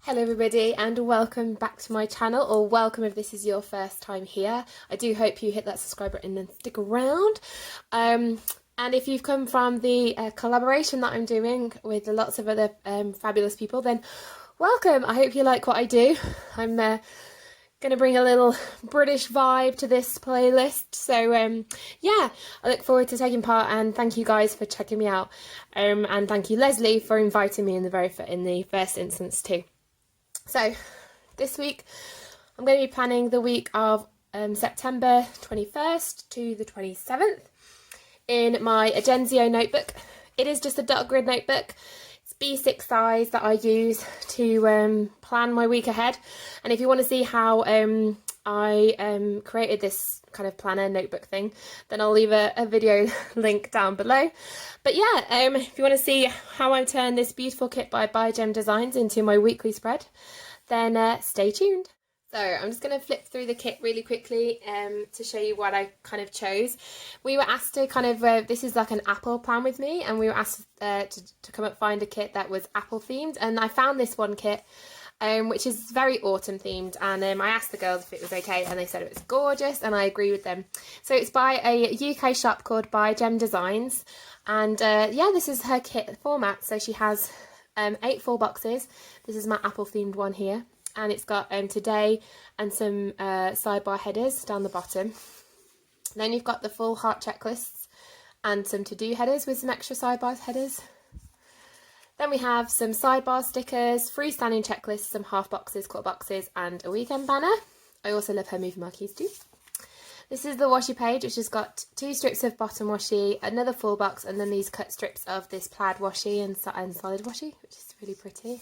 Hello everybody and welcome back to my channel, or welcome if this is your first time here. I do hope you hit that subscribe button and stick around. And if you've come from the collaboration that I'm doing with lots of other fabulous people, then welcome. I hope you like what I do. I'm going to bring a little British vibe to this playlist. So yeah, I look forward to taking part, and thank you guys for checking me out. And thank you Leslie for inviting me in the first instance too. So this week I'm going to be planning the week of September 21st to the 27th in my Agenzio notebook. It is just a dot grid notebook. It's B6 size that I use to plan my week ahead. And if you want to see how I created this kind of planner notebook thing, then I'll leave a video link down below. But yeah, if you want to see how I turn this beautiful kit by ByJemDesigns into my weekly spread, then stay tuned. So I'm just going to flip through the kit really quickly to show you what I kind of chose. We were asked to kind of, this is like an Apple plan with me, and we were asked to come up find a kit that was Apple themed, and I found this one kit which is very autumn themed, and I asked the girls if it was okay, and they said it was gorgeous, and I agree with them. So it's by a UK shop called ByJemDesigns, and yeah, this is her kit format. So she has 8 full boxes. This is my Apple themed one here, and it's got today and some sidebar headers down the bottom. Then you've got the full heart checklists and some to-do headers with some extra sidebar headers. Then we have some sidebar stickers, freestanding checklists, some half boxes, quarter boxes, and a weekend banner. I also love her movie marquees too. This is the washi page, which has got 2 strips of bottom washi, another full box, and then these cut strips of this plaid washi and solid washi, which is really pretty.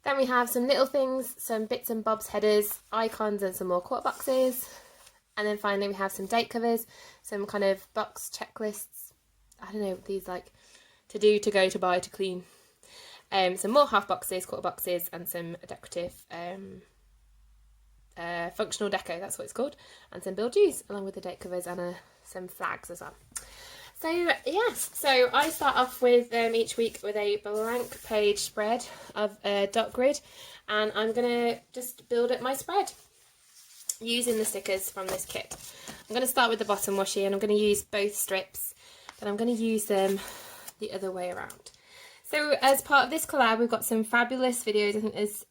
Then we have some little things, some bits and bobs headers, icons, and some more quarter boxes. And then finally we have some date covers, some kind of box checklists. I don't know, these like to do, to go, to buy, to clean. Some more half boxes, quarter boxes, and some decorative functional deco, that's what it's called, and some build dues along with the date covers and some flags as well. So yes, so I start off with each week with a blank page spread of dot grid, and I'm gonna just build up my spread using the stickers from this kit. I'm gonna start with the bottom washi, and I'm gonna use both strips, but I'm gonna use them the other way around. So as part of this collab, we've got some fabulous videos. I think there's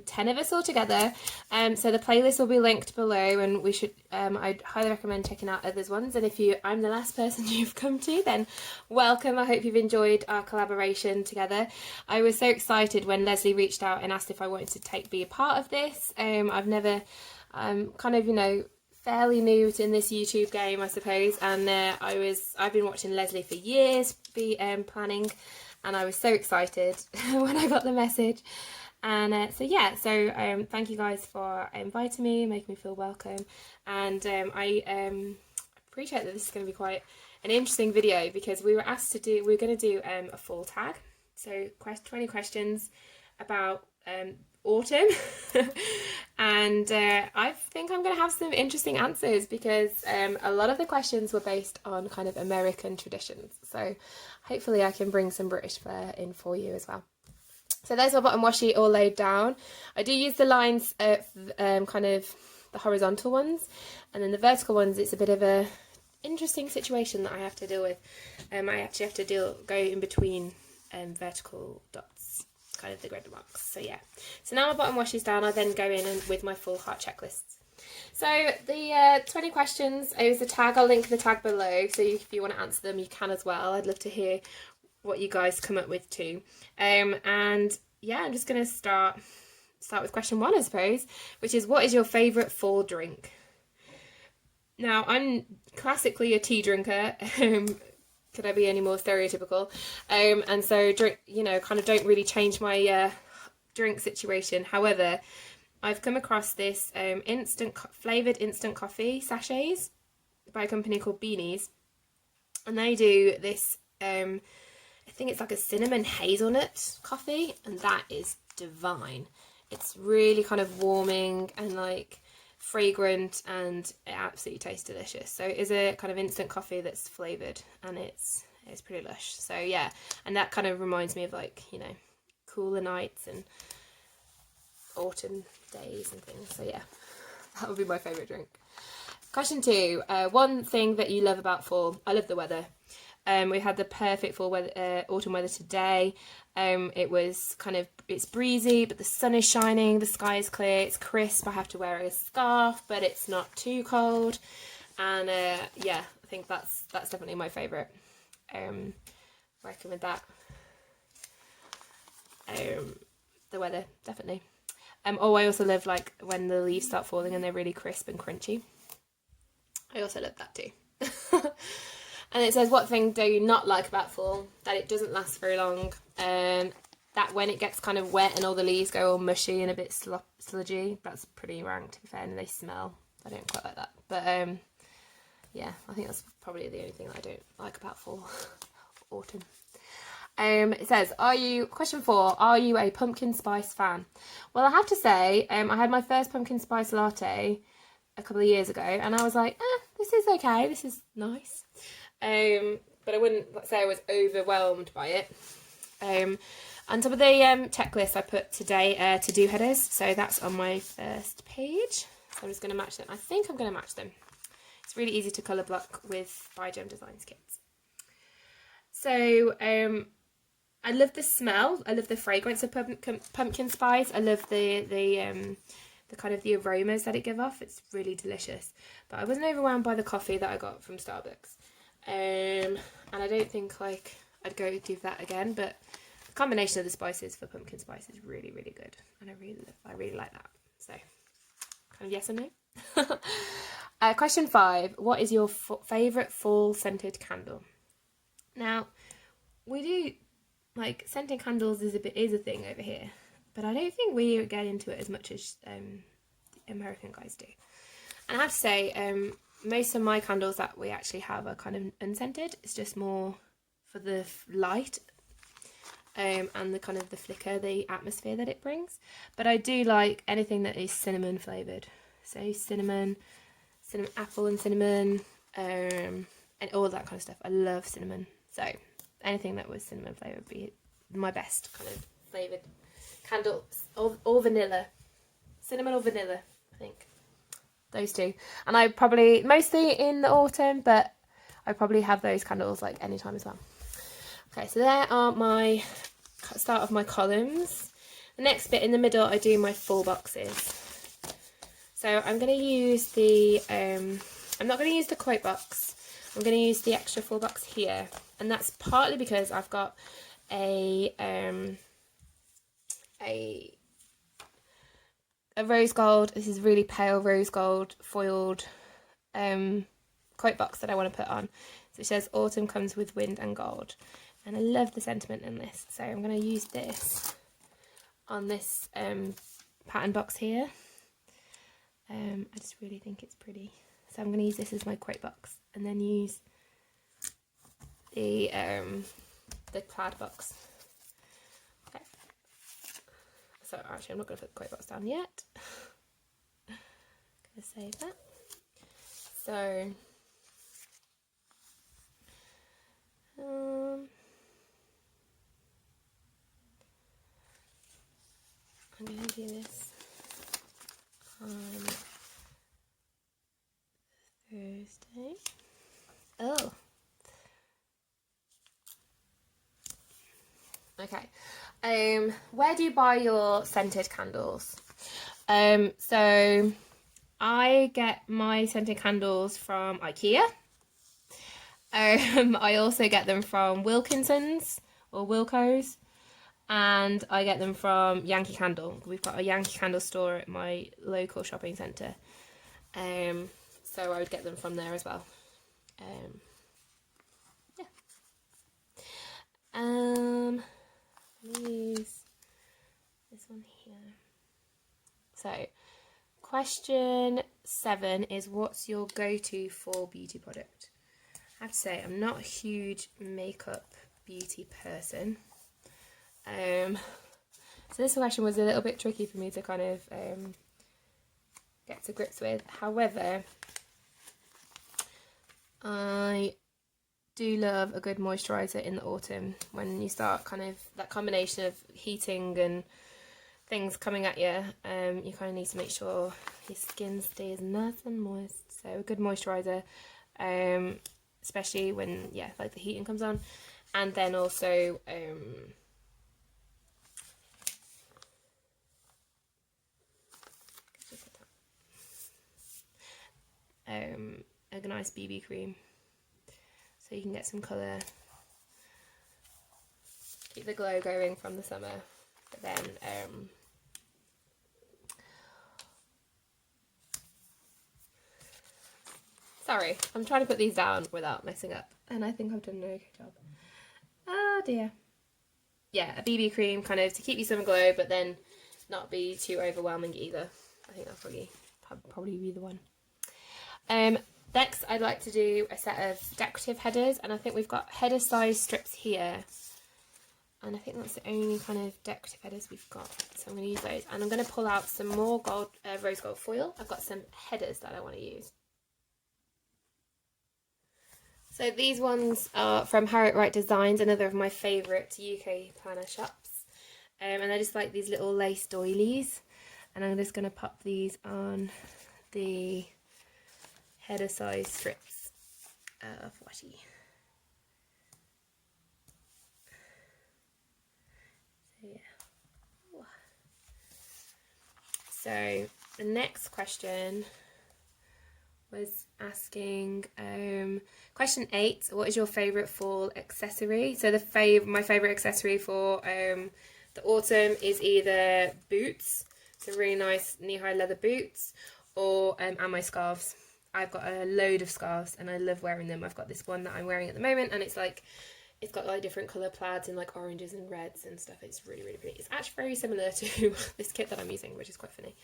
10 of us all together. So the playlist will be linked below, and we should I'd highly recommend checking out others ones. And if I'm the last person you've come to, then welcome. I hope you've enjoyed our collaboration together. I was so excited when Leslie reached out and asked if I wanted to be a part of this. I've never kind of, you know, fairly new in this YouTube game, I suppose, and I've been watching Leslie for years, planning, and I was so excited when I got the message. And so yeah, so thank you guys for inviting me, making me feel welcome, and I appreciate that this is going to be quite an interesting video, because we were asked to do, we're going to do a full tag, so 20 questions about autumn and I think I'm going to have some interesting answers, because a lot of the questions were based on kind of American traditions, so hopefully I can bring some British flair in for you as well. So there's my bottom washi all laid down. I do use the lines kind of the horizontal ones, and then the vertical ones, it's a bit of a interesting situation that I have to deal with. I actually have to go in between vertical dots, kind of the grid marks. So yeah, so now my bottom washi is down, I then go in with my full heart checklists. So the 20 questions is the tag. I'll link the tag below, so if you want to answer them you can as well. I'd love to hear what you guys come up with too. And yeah, I'm just going to start with question 1, I suppose, which is, what is your favourite fall drink? Now, I'm classically a tea drinker. Could I be any more stereotypical? And so drink, you know, kind of don't really change my drink situation. However, I've come across this flavoured instant coffee sachets by a company called Beanies, and they do this I think it's like a cinnamon hazelnut coffee, and that is divine. It's really kind of warming and like fragrant, and it absolutely tastes delicious. So it is a kind of instant coffee that's flavoured, and it's pretty lush. So yeah, and that kind of reminds me of, like, you know, cooler nights and autumn days and things. So yeah, that would be my favourite drink. Question 2. One thing that you love about fall. I love the weather. We had the perfect fall weather, autumn weather today. It's breezy, but the sun is shining, the sky is clear, it's crisp. I have to wear a scarf, but it's not too cold. And yeah, I think that's definitely my favourite. Working with that. The weather, definitely. I also love like when the leaves start falling and they're really crisp and crunchy. I also love that too. And it says, what thing do you not like about fall? That it doesn't last very long. That when it gets kind of wet and all the leaves go all mushy and a bit sludgy. That's pretty rank, to be fair, and they smell. I don't quite like that. But yeah, I think that's probably the only thing that I don't like about fall. Autumn. It says, question 4, are you a pumpkin spice fan? Well, I have to say, I had my first pumpkin spice latte a couple of years ago, and I was like, this is okay, this is nice. But I wouldn't say I was overwhelmed by it. On top of the checklist, I put today to-do headers, so that's on my first page. So I'm just going to match them. I think I'm going to match them. It's really easy to colour block with ByJemDesigns kits. So I love the smell. I love the fragrance of pumpkin spice. I love the kind of the aromas that it gives off. It's really delicious. But I wasn't overwhelmed by the coffee that I got from Starbucks. And I don't think like I'd go do that again, but the combination of the spices for pumpkin spice is really, really good, and I really like that. So kind of yes and no. Question 5, what is your favourite fall scented candle? Now, we do like scented candles is a thing over here, but I don't think we get into it as much as American guys do. And I have to say, most of my candles that we actually have are kind of unscented. It's just more for the light and the kind of the flicker, the atmosphere that it brings. But I do like anything that is cinnamon flavoured. So cinnamon, apple and cinnamon, and all that kind of stuff. I love cinnamon. So anything that was cinnamon flavoured would be my best kind of flavoured candle. Or vanilla. Cinnamon or vanilla, I think. Those two. And I probably, mostly in the autumn, but I probably have those candles like anytime as well. Okay, so there are my start of my columns. The next bit in the middle, I do my full boxes. So I'm going to use the, I'm not going to use the quote box. I'm going to use the extra full box here. And that's partly because I've got a rose gold, this is really pale rose gold foiled quote box that I want to put on. So it says autumn comes with wind and gold, and I love the sentiment in this, so I'm going to use this on this pattern box here. I just really think it's pretty, so I'm going to use this as my quote box and then use the plaid box. So actually I'm not going to put the quote box down yet. I'm going to save that. So I'm going to do this on Thursday. Oh. Okay. Where do you buy your scented candles? So I get my scented candles from IKEA. I also get them from Wilkinson's or Wilco's, and I get them from Yankee Candle. We've got a Yankee Candle store at my local shopping centre, so I would get them from there as well. Use this one here. So question 7 is, what's your go-to fall beauty product? I have to say I'm not a huge makeup beauty person, so this question was a little bit tricky for me to kind of get to grips with. However, I do love a good moisturiser in the autumn when you start kind of that combination of heating and things coming at you, you kind of need to make sure your skin stays nice and moist. So a good moisturizer, especially when, yeah, like the heating comes on. And then also a nice BB cream so you can get some colour, keep the glow going from the summer. But then sorry, I'm trying to put these down without messing up, and I think I've done an okay job. Oh dear. Yeah, a BB cream kind of to keep you some glow, but then not be too overwhelming either. I think that'll probably be the one. Next, I'd like to do a set of decorative headers, and I think we've got header size strips here. And I think that's the only kind of decorative headers we've got. So I'm going to use those. And I'm going to pull out some more rose gold foil. I've got some headers that I want to use. So these ones are from ByJemDesigns, another of my favourite UK planner shops. And they're just like these little lace doilies. And I'm just going to pop these on the header size strips of washi. So yeah. So the next question was asking, question 8, what is your favourite fall accessory? So my favourite accessory for the autumn is either boots, so really nice knee-high leather boots, or and my scarves. I've got a load of scarves and I love wearing them. I've got this one that I'm wearing at the moment, and it's got like different colour plaids in like oranges and reds and stuff. It's really, really pretty. It's actually very similar to this kit that I'm using, which is quite funny.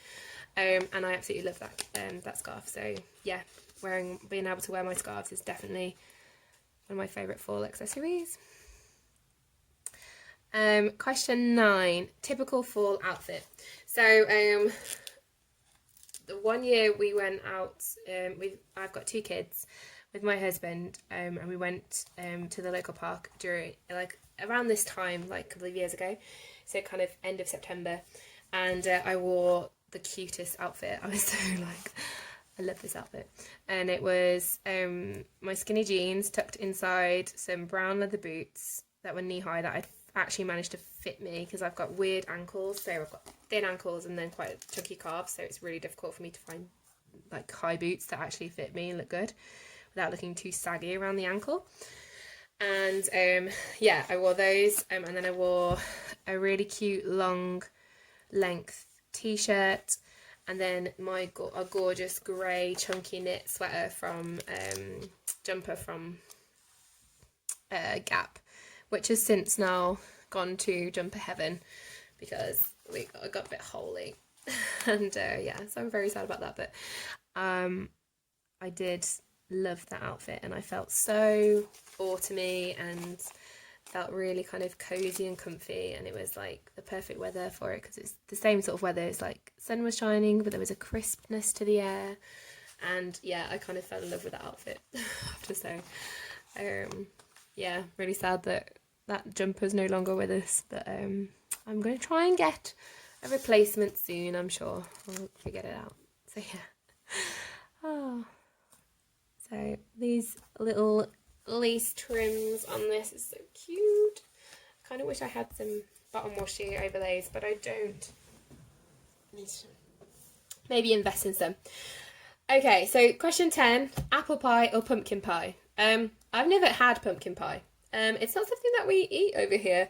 And I absolutely love that scarf. So yeah, being able to wear my scarves is definitely one of my favourite fall accessories. Question 9, typical fall outfit. So the one year we went out, I've got 2 kids with my husband, and we went to the local park during around this time, like a couple of years ago, so kind of end of September, and I wore the cutest outfit. I was so I love this outfit, and it was my skinny jeans tucked inside some brown leather boots that were knee high that I'd actually managed to fit me because I've got weird ankles, so I've got thin ankles and then quite chunky calves, so it's really difficult for me to find like high boots that actually fit me and look good without looking too saggy around the ankle. And yeah, I wore those, and then I wore a really cute long length t-shirt, and then a gorgeous grey chunky knit sweater from jumper from Gap, which has since now gone to jumper heaven because I got a bit holy. And yeah, so I'm very sad about that, but I did love that outfit, and I felt so autumny and felt really kind of cozy and comfy, and it was like the perfect weather for it because it's the same sort of weather. It's like sun was shining, but there was a crispness to the air, and yeah, I kind of fell in love with that outfit, I have to say. Yeah, really sad that jumper's no longer with us, but I'm going to try and get a replacement soon, I'm sure. I'll figure it out. So yeah. Oh. So these little lace trims on this is so cute. I kind of wish I had some bottom washi overlays, but I don't. I need to maybe invest in some. Okay, so question 10, apple pie or pumpkin pie? I've never had pumpkin pie. It's not something that we eat over here.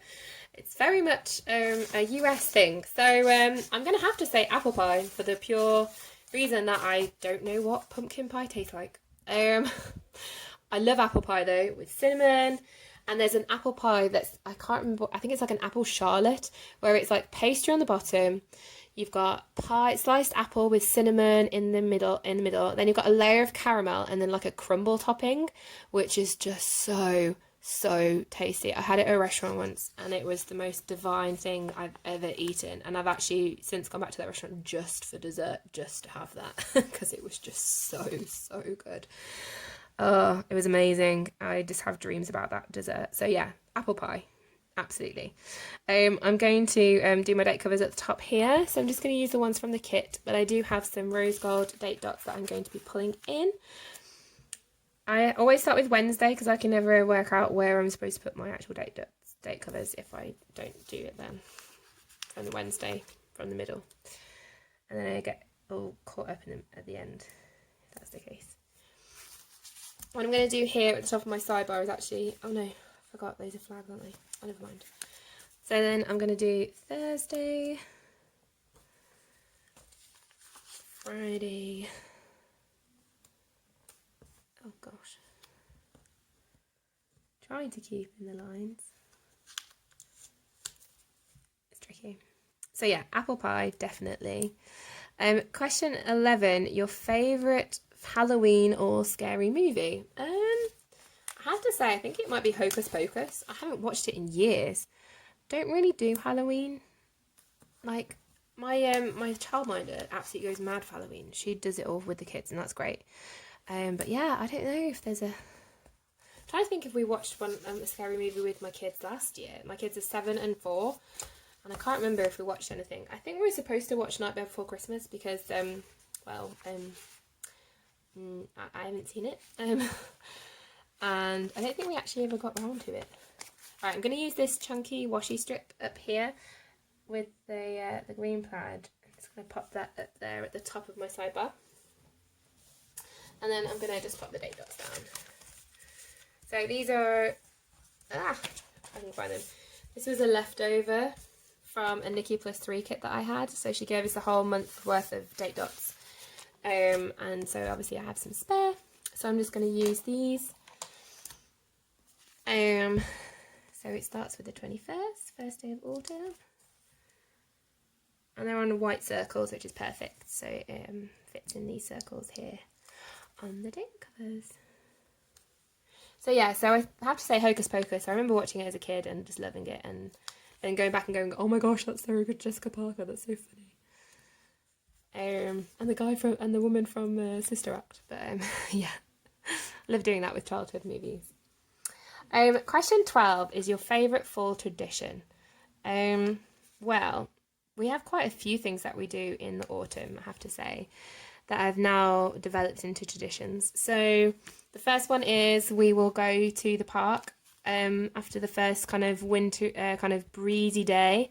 It's very much a US thing. So I'm going to have to say apple pie for the pure reason that I don't know what pumpkin pie tastes like. I love apple pie though, with cinnamon, and there's an apple pie that's, I can't remember, I think it's like an apple charlotte, where it's like pastry on the bottom, you've got sliced apple with cinnamon in the middle, then you've got a layer of caramel, and then like a crumble topping, which is just so tasty. I had it at a restaurant once, and it was the most divine thing I've ever eaten, and I've actually since gone back to that restaurant just for dessert, just to have that, because it was just so good. Oh, it was amazing. I just have dreams about that dessert. So yeah, apple pie. Absolutely. I'm going to do my date covers at the top here. So I'm just going to use the ones from the kit, but I do have some rose gold date dots that I'm going to be pulling in. I always start with Wednesday because I can never work out where I'm supposed to put my actual date covers if I don't do it then. From the Wednesday, from the middle. And then I get all caught up in them at the end, if that's the case. What I'm going to do here at the top of my sidebar is actually, oh no, I forgot those are flags, aren't they? Oh, never mind. So then I'm going to do Thursday, Friday, oh gosh, trying to keep in the lines. It's tricky. So yeah, apple pie, definitely. Question 11, your favourite Halloween or scary movie? I have to say, I think it might be Hocus Pocus. I haven't watched it in years. Don't really do Halloween. Like, my childminder absolutely goes mad for Halloween. She does it all with the kids, and that's great. But yeah, I don't know if there's a... I'm trying to think if we watched a scary movie with my kids last year. My kids are 7 and 4. And I can't remember if we watched anything. I think we were supposed to watch Nightmare Before Christmas because, I haven't seen it. And I don't think we actually ever got around to it. Alright, I'm going to use this chunky washi strip up here with the green plaid. I'm just going to pop that up there at the top of my sidebar. And then I'm going to just pop the date dots down. So these are... I can find them. This was a leftover from a Nikki Plus 3 kit that I had. So she gave us a whole month worth of date dots. And so obviously I have some spare. So I'm just going to use these. So it starts with the 21st, first day of autumn. And they're on white circles, which is perfect. So it fits in these circles here on the date covers. So yeah, so I have to say Hocus Pocus. I remember watching it as a kid and just loving it, and then going back and going, oh my gosh, that's Sarah Jessica Parker, that's so funny. And the guy and the woman from Sister Act. But yeah, I love doing that with childhood movies. Question 12 is your favourite fall tradition. Well, we have quite a few things that we do in the autumn, I have to say, that I've now developed into traditions. So the first one is we will go to the park after the first kind of winter, kind of breezy day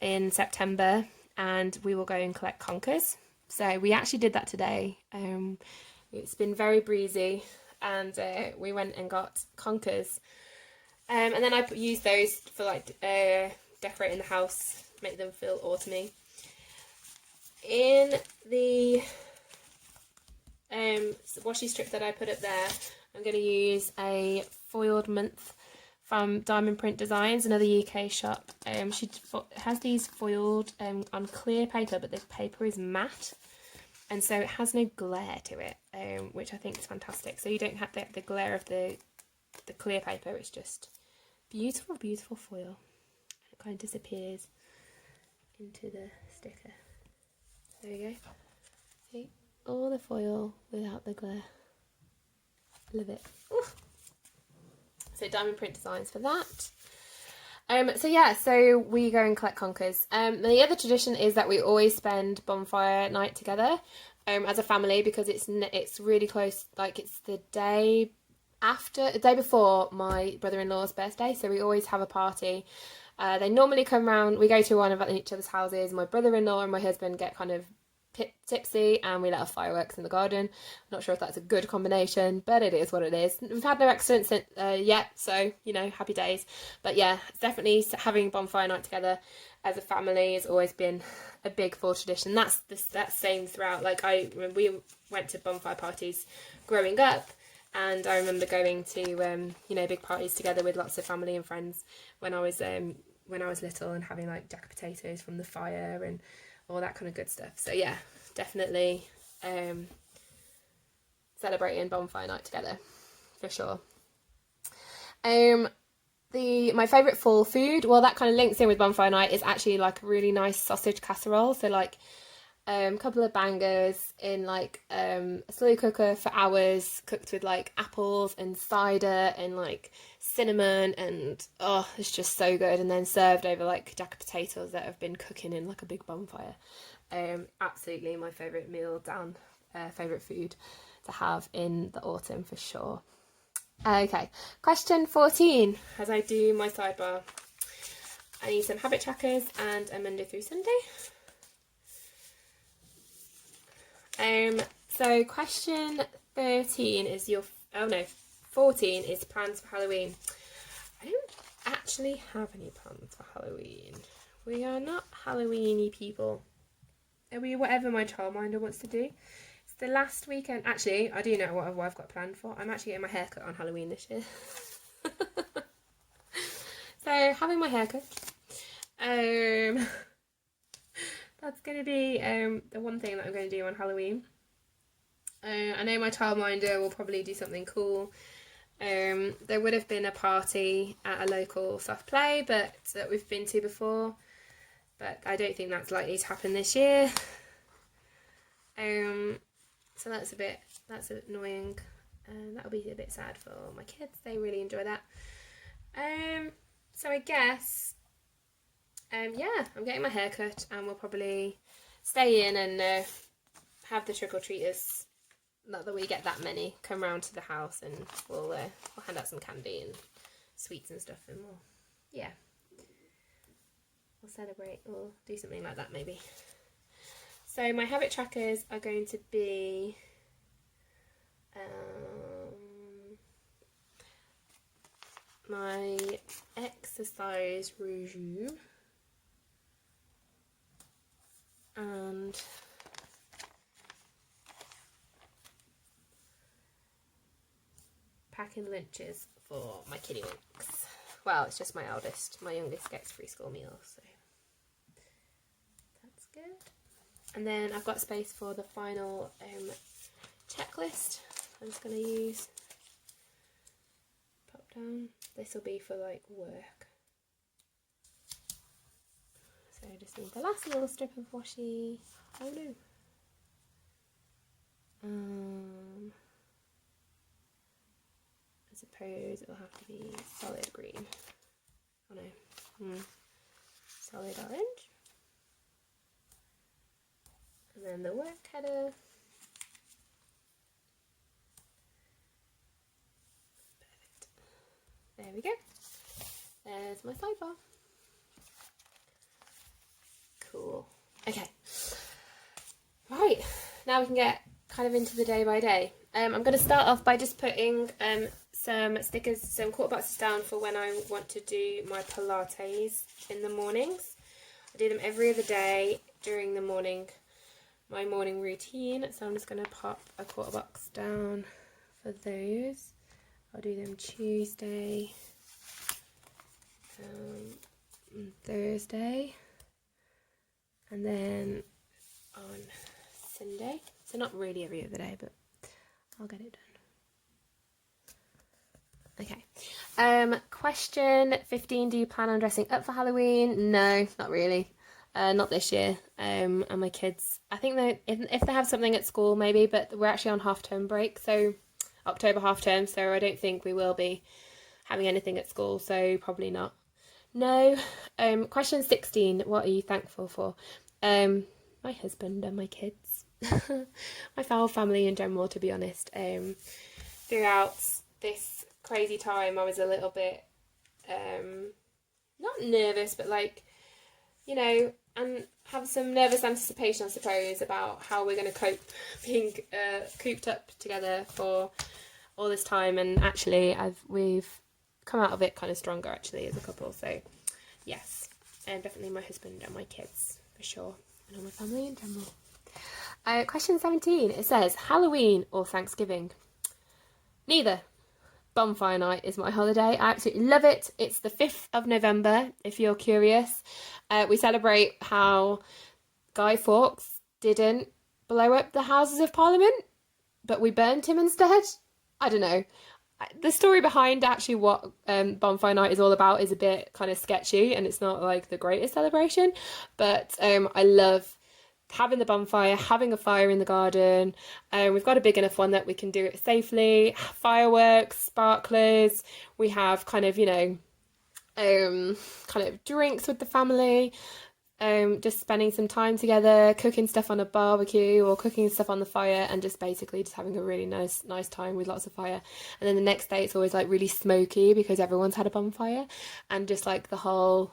in September, and we will go and collect conkers. So we actually did that today. It's been very breezy, and we went and got conkers. And then I use those for like decorating the house, make them feel autumny. In the washi strip that I put up there, I'm going to use a foiled month from Diamond Print Designs, another UK shop. She has these foiled on clear paper, but the paper is matte, and so it has no glare to it, which I think is fantastic. So you don't have the glare of the clear paper, it's just beautiful, beautiful foil. It kind of disappears into the sticker. There we go. See? All the foil without the glare. Love it. Oof. So Diamond Print Designs for that. So yeah, so we go and collect conkers. The other tradition is that we always spend bonfire night together as a family, because it's really close. Like, it's the day before my brother-in-law's birthday, so we always have a party. They normally come round. We go to one of each other's houses. My brother-in-law and my husband get kind of tipsy, and we let off fireworks in the garden. I'm not sure if that's a good combination, but it is what it is. We've had no accidents yet, so, you know, happy days. But yeah, definitely having bonfire night together as a family has always been a big fall tradition. That's same throughout. Like, we went to bonfire parties growing up, and I remember going to big parties together with lots of family and friends when I was little, and having like jacket potatoes from the fire and all that kind of good stuff. So yeah, definitely celebrating bonfire night together for sure. My favourite fall food, well, that kind of links in with bonfire night, is actually like a really nice sausage casserole. So like a couple of bangers in like a slow cooker for hours, cooked with like apples and cider and like cinnamon, and oh, it's just so good. And then served over like jacket potatoes that have been cooking in like a big bonfire. Absolutely my favourite meal down, favourite food to have in the autumn for sure. Okay, question 14. As I do my sidebar, I need some habit trackers and a Monday through Sunday. So question 13 is 14 is plans for Halloween. I don't actually have any plans for Halloween. We are not Halloweeny people. Are we? Whatever my childminder wants to do. It's the last weekend. Actually, I do know what I've got planned for. I'm actually getting my hair cut on Halloween this year. So having my hair cut. That's going to be the one thing that I'm going to do on Halloween. I know my childminder will probably do something cool. There would have been a party at a local soft play that we've been to before, but I don't think that's likely to happen this year. So that's annoying, and that'll be a bit sad for my kids. They really enjoy that. So I guess, yeah, I'm getting my hair cut, and we'll probably stay in and have the trick-or-treaters. Not that we get that many come round to the house, and we'll hand out some candy and sweets and stuff, and we'll celebrate or do something like that maybe. So my habit trackers are going to be my exercise regime and packing lunches for my kiddie winks. Well, it's just my eldest. My youngest gets free school meals, so that's good. And then I've got space for the final checklist. I'm just going to use pop down. This will be for like work. So I just need the last little strip of washi. Oh no. I suppose it'll have to be solid green. Oh no. Solid orange. And then the work header. Perfect. There we go. There's my sidebar. Cool. Okay. Right. Now we can get kind of into the day by day. I'm going to start off by just putting some stickers, some quarter boxes down for when I want to do my Pilates in the mornings. I do them every other day during the morning, my morning routine. So I'm just going to pop a quarter box down for those. I'll do them Tuesday, Thursday, and then on Sunday. So not really every other day, but I'll get it done. Okay. Question 15. Do you plan on dressing up for Halloween? No, not really. Not this year. And my kids, I think that if they have something at school, maybe, but we're actually on half-term break, so October half-term, so I don't think we will be having anything at school, so probably not. No. Question 16. What are you thankful for? My husband and my kids. My foul family in general, to be honest. Throughout this crazy time, I was a little bit not nervous, but like, you know, and have some nervous anticipation, I suppose, about how we're going to cope being cooped up together for all this time. And actually we've come out of it kind of stronger actually as a couple. So yes, and definitely my husband and my kids for sure, and all my family in general. Question 17, it says Halloween or Thanksgiving? Neither. Bonfire night is my holiday. I absolutely love it. It's the 5th of November, if you're curious. We celebrate how Guy Fawkes didn't blow up the Houses of Parliament, but we burned him instead. I don't know. The story behind actually what Bonfire Night is all about is a bit kind of sketchy, and it's not like the greatest celebration, but I love having the bonfire, having a fire in the garden. We've got a big enough one that we can do it safely. Fireworks, sparklers. We have kind of, you know, kind of drinks with the family. Just spending some time together, cooking stuff on a barbecue or cooking stuff on the fire, and just basically just having a really nice time with lots of fire. And then the next day it's always like really smoky because everyone's had a bonfire, and just like the whole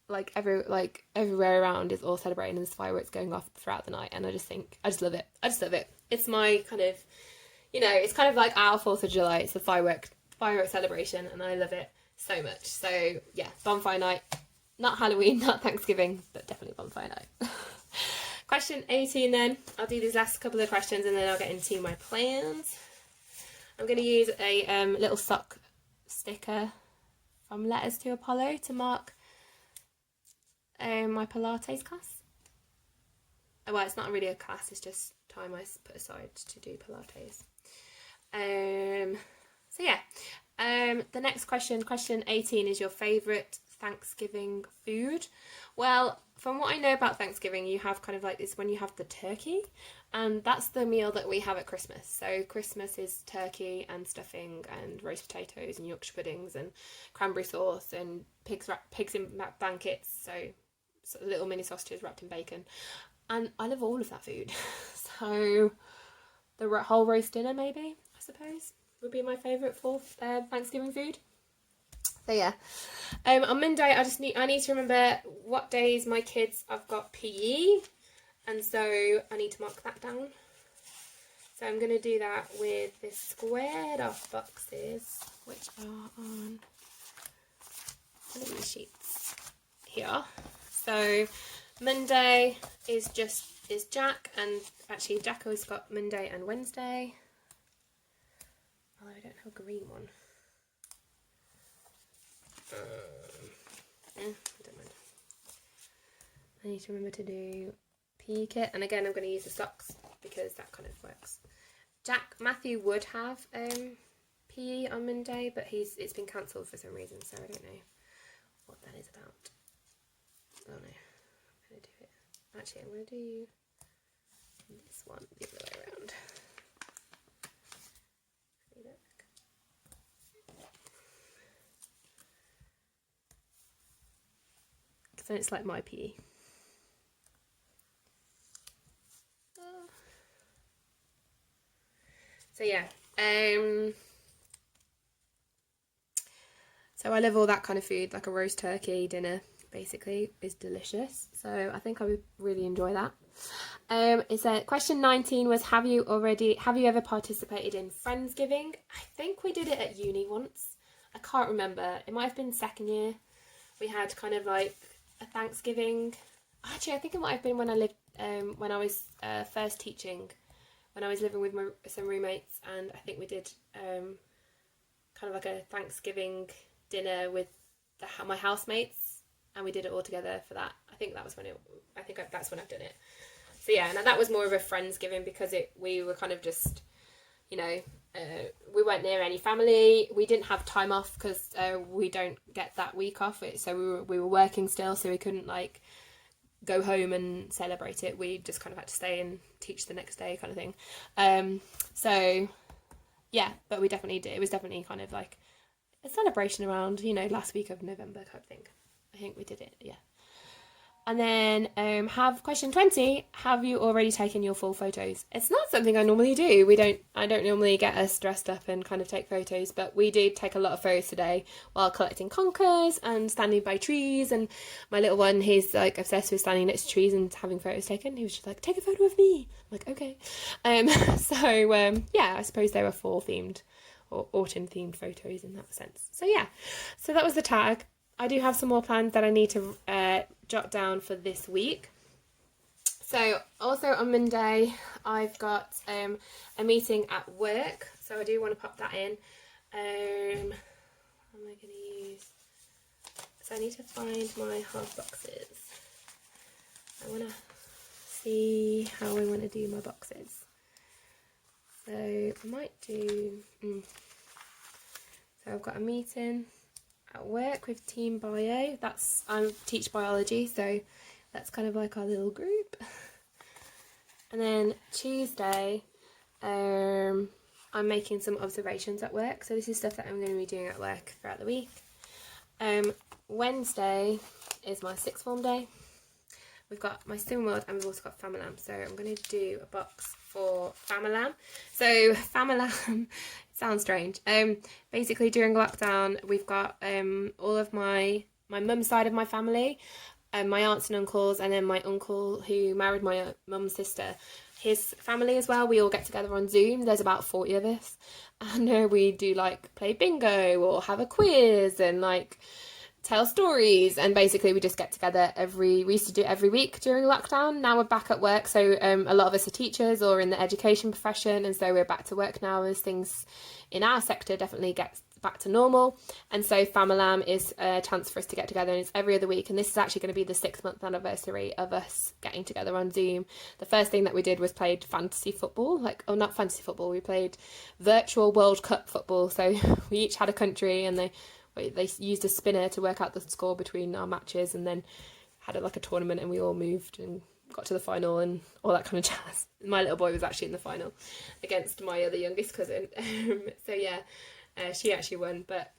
like everywhere around is all celebrating, and there's fireworks going off throughout the night, and I just love it. It's my kind of, you know, it's kind of like our 4th of July. It's the firework celebration, and I love it so much. So yeah, bonfire night. Not Halloween, not Thanksgiving, but definitely bonfire night. Question 18 then. I'll do these last couple of questions and then I'll get into my plans. I'm going to use a little sock sticker from Letters to Apollo to mark my Pilates class. Oh, well, it's not really a class, it's just time I put aside to do Pilates. So yeah, the next question 18, is your favourite Thanksgiving food? Well, from what I know about Thanksgiving, you have kind of like this when you have the turkey, and that's the meal that we have at Christmas. So Christmas is turkey and stuffing and roast potatoes and Yorkshire puddings and cranberry sauce and pigs in blankets, so little mini sausages wrapped in bacon, and I love all of that food. So the whole roast dinner, maybe, I suppose, would be my favourite for Thanksgiving food. So yeah, on Monday I need to remember what days my kids have got PE, and so I need to mark that down. So I'm going to do that with the squared off boxes, which are on one of these sheets here. So Monday is Jack, and actually Jack always got Monday and Wednesday, although I don't have a green one. I don't mind. I need to remember to do PE kit, and again I'm going to use the socks because that kind of works. Matthew would have PE on Monday, but it's been cancelled for some reason, so I don't know what that is about. Oh no, I'm going to do it. Actually, I'm going to do this one the other way around. So it's like my PE. So yeah, so I love all that kind of food, like a roast turkey dinner basically is delicious. So I think I would really enjoy that. It said question 19 was have you ever participated in Friendsgiving? I think we did it at uni once. I can't remember. It might have been second year. We had kind of like a Thanksgiving. Actually, I think it might have been when I was first teaching, when I was living with some roommates, and I think we did kind of like a Thanksgiving dinner with my housemates, and we did it all together for that. I think that's when I've done it. So yeah, and that was more of a Friendsgiving because we were kind of just, you know, we weren't near any family. We didn't have time off because we don't get that week off. So we were working still, so we couldn't like go home and celebrate it. We just kind of had to stay and teach the next day kind of thing. So yeah, but we definitely did. It was definitely kind of like a celebration around, you know, last week of November type thing. I think we did it, yeah. And then have question 20, have you already taken your full photos? It's not something I normally do. I don't normally get us dressed up and kind of take photos, but we did take a lot of photos today while collecting conkers and standing by trees. And my little one, he's like obsessed with standing next to trees and having photos taken. He was just like, take a photo of me. I'm like, okay. Yeah, I suppose they were fall themed or autumn themed photos in that sense. So yeah, so that was the tag. I do have some more plans that I need to jot down for this week. So also on Monday, I've got a meeting at work. So I do want to pop that in. What am I going to use? So I need to find my half boxes. I want to see how I want to do my boxes. So I might do... So I've got a meeting at work with Team Bio. I teach biology, so that's kind of like our little group. group. And then Tuesday, I'm making some observations at work. So this is stuff that I'm going to be doing at work throughout the week. Wednesday is my sixth form day. We've got my Swim World and we've also got Famalam. So I'm going to do a box for Famalam. So Famalam sounds strange. Basically during lockdown, we've got all of my mum's side of my family, my aunts and uncles, and then my uncle who married my mum's sister, his family as well. We all get together on Zoom. There's about 40 of us, and we do like play bingo or have a quiz and like tell stories, and basically we just get together we used to do it every week during lockdown. Now we're back at work, so a lot of us are teachers or in the education profession, and so we're back to work now as things in our sector definitely get back to normal. And so Famalam is a chance for us to get together, and it's every other week, and this is actually going to be the 6-month anniversary of us getting together on Zoom. The first thing that we did was played fantasy football, not fantasy football, we played virtual World Cup football. So we each had a country, and they used a spinner to work out the score between our matches, and then had a tournament, and we all moved and got to the final and all that kind of jazz. My little boy was actually in the final against my other youngest cousin. So yeah, she actually won. But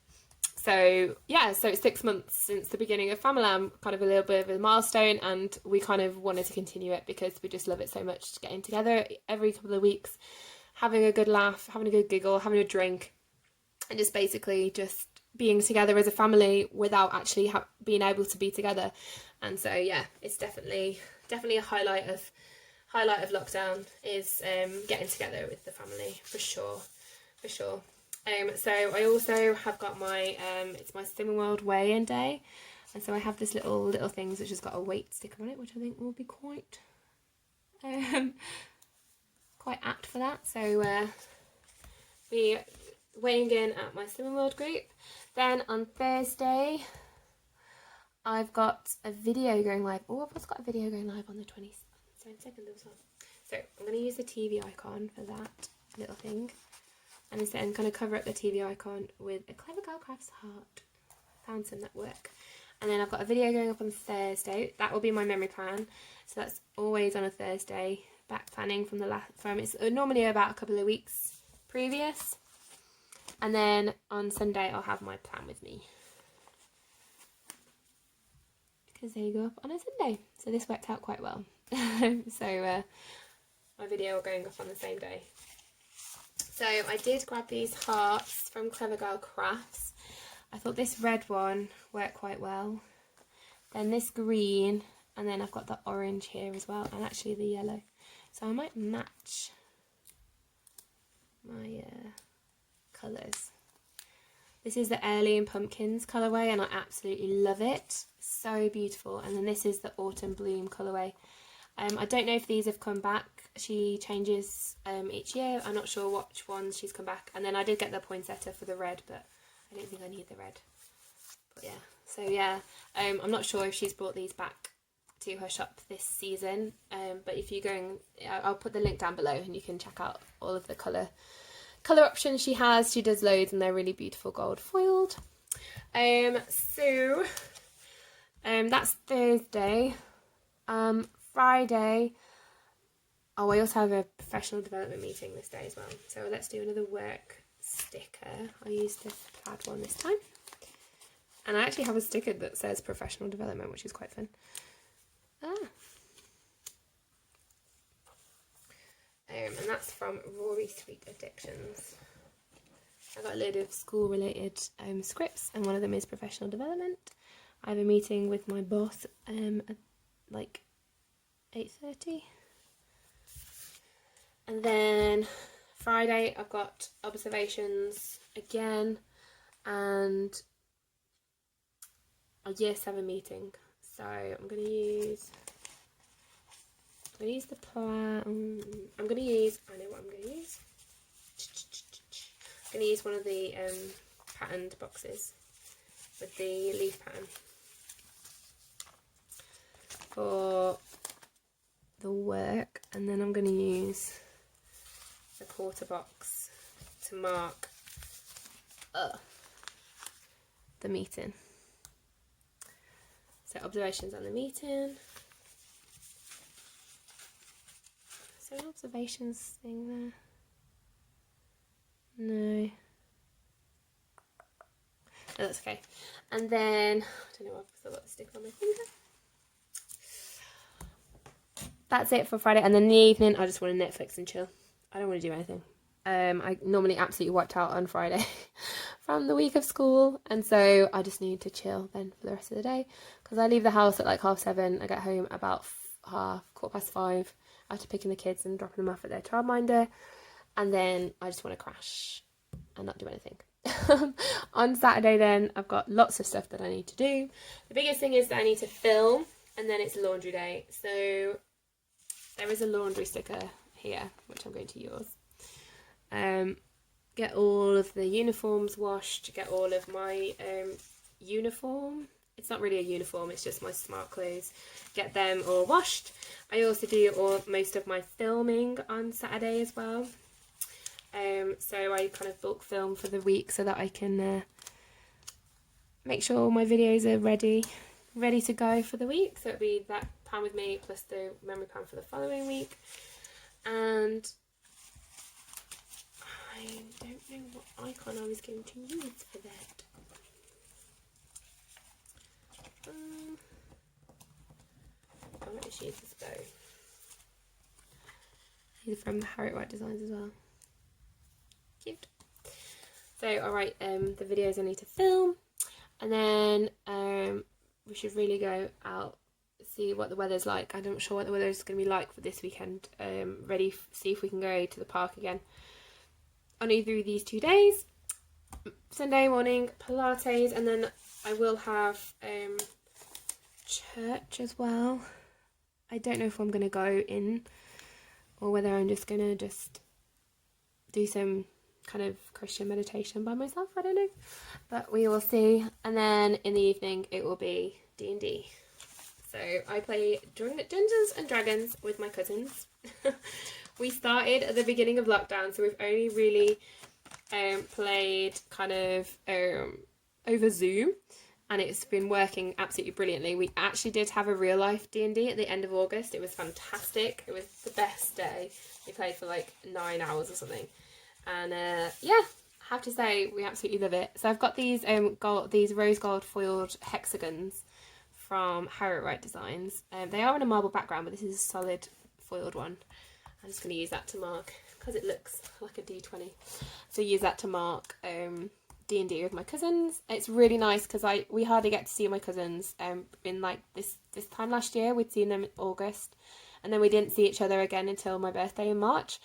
so it's 6 months since the beginning of Famalam, kind of a little bit of a milestone, and we kind of wanted to continue it because we just love it so much, getting together every couple of weeks, having a good laugh, having a good giggle, having a drink, and just basically just being together as a family without actually being able to be together. And so yeah, it's definitely a highlight of lockdown is getting together with the family, for sure. So I also have got my it's my Swim World weigh-in day, and so I have this little things which has got a weight sticker on it, which I think will be quite apt for that. So we weighing in at my Swim World group. Then on Thursday, I've got a video going live. Oh, I've also got a video going live on the 22nd as well. So I'm going to use the TV icon for that little thing, and instead kind of cover up the TV icon with a Clever Girl Crafts heart. Found some that work. And then I've got a video going up on Thursday. That will be my memory plan. So that's always on a Thursday. Back planning from it's normally about a couple of weeks previous. And then on Sunday I'll have my plan with me, because they go up on a Sunday. So this worked out quite well. So my video going up on the same day. So I did grab these hearts from Clever Girl Crafts. I thought this red one worked quite well. Then this green, and then I've got the orange here as well, and actually the yellow. So I might match my colours. This is the Heirloom Pumpkins colourway, and I absolutely love it. So beautiful. And then this is the Autumn Bloom colourway. I don't know if these have come back. She changes each year. I'm not sure which ones she's come back. And then I did get the poinsettia for the red, but I don't think I need the red. But yeah, so yeah, I'm not sure if she's brought these back to her shop this season. But if you're going, I'll put the link down below and you can check out all of the colour options she has. She does loads, and they're really beautiful gold foiled. So that's Thursday. Friday, I also have a professional development meeting this day as well. So let's do another work sticker. I used the plaid one this time, and I actually have a sticker that says professional development, which is quite fun. And that's from Rory Sweet Addictions. I got a load of school related scripts, and one of them is professional development. I have a meeting with my boss at like 8:30. And then Friday I've got observations again, and a year 7 meeting. So I'm going to use the plan. I know what I'm going to use. I'm going to use one of the patterned boxes with the leaf pattern for the work, and then I'm going to use a quarter box to mark the meeting. So observations on the meeting. Is there an observations thing there? No. Oh, that's okay. And then, I don't know why I've still got the stick on my finger. That's it for Friday. And then in the evening, I just want to Netflix and chill. I don't want to do anything. I normally absolutely wiped out on Friday from the week of school. And so I just need to chill then for the rest of the day. Because I leave the house at like 7:30. I get home about 5:15 after picking the kids and dropping them off at their childminder. And then I just want to crash and not do anything. On Saturday then, I've got lots of stuff that I need to do. The biggest thing is that I need to film, and then it's laundry day. So there is a laundry sticker here, which I'm going to use. Get all of the uniforms washed, get all of my uniform. It's not really a uniform, it's just my smart clothes. Get them all washed. I also do most of my filming on Saturday as well. So I kind of bulk film for the week so that I can make sure all my videos are ready to go for the week. So it'll be that pan with me plus the memory pan for the following week. And I don't know what icon I was going to use for that. I might just use this bow. These are from ByJemDesigns as well. Cute. So alright, the videos I need to film, and then we should really go out, see what the weather's like. I'm not sure what the weather's going to be like for this weekend. See if we can go to the park again on either of these 2 days. Sunday morning Pilates, and then I will have church as well. I don't know if I'm going to go in or whether I'm just going to do some kind of Christian meditation by myself. I don't know, but we will see. And then in the evening it will be D&D. So I play Dungeons and Dragons with my cousins. We started at the beginning of lockdown, so we've only really played kind of over Zoom, and it's been working absolutely brilliantly. We actually did have a real life D&D at the end of August. It was fantastic. It was the best day. We played for like 9 hours or something. And yeah, I have to say we absolutely love it. So I've got these these rose gold foiled hexagons from ByJemDesigns. They are in a marble background, but this is a solid foiled one. I'm just going to use that to mark, because it looks like a D20. So use that to mark D&D with my cousins. It's really nice because we hardly get to see my cousins. In like this time last year, we'd seen them in August, and then we didn't see each other again until my birthday in March.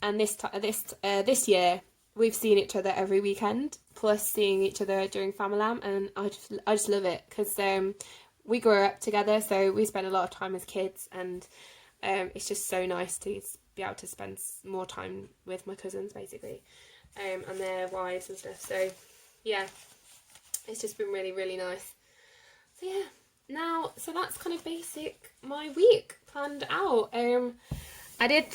And this year we've seen each other every weekend, plus seeing each other during Famalam, and I just love it because we grew up together, so we spent a lot of time as kids, and it's just so nice to be able to spend more time with my cousins basically, and their wives and stuff. So yeah, it's just been really, really nice. So yeah, so that's kind of basic my week planned out. I did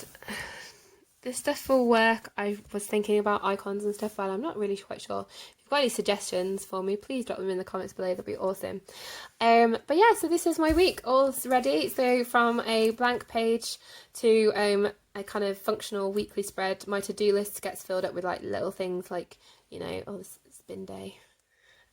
this stuff for work. I was thinking about icons and stuff, but I'm not really quite sure. If you've got any suggestions for me, please drop them in the comments below. That'd be awesome. But yeah, so this is my week all ready. So from a blank page to a kind of functional weekly spread, my to-do list gets filled up with like little things like, you know, oh, this is bin day,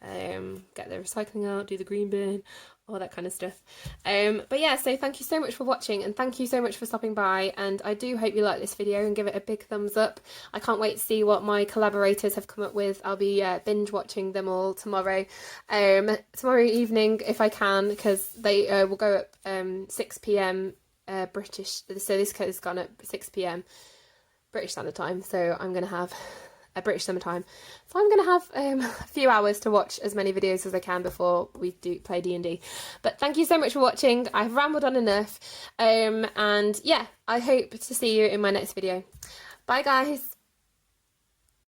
get the recycling out, do the green bin, all that kind of stuff. But yeah, so thank you so much for watching, and thank you so much for stopping by, and I do hope you like this video and give it a big thumbs up. I can't wait to see what my collaborators have come up with. I'll be binge watching them all tomorrow evening if I can, because they will go up 6 PM British, so this has gone at 6 PM British Standard Time, so I'm going to have a British summertime. So I'm going to have a few hours to watch as many videos as I can before we do play D&D. But thank you so much for watching. I've rambled on enough. And yeah, I hope to see you in my next video. Bye guys.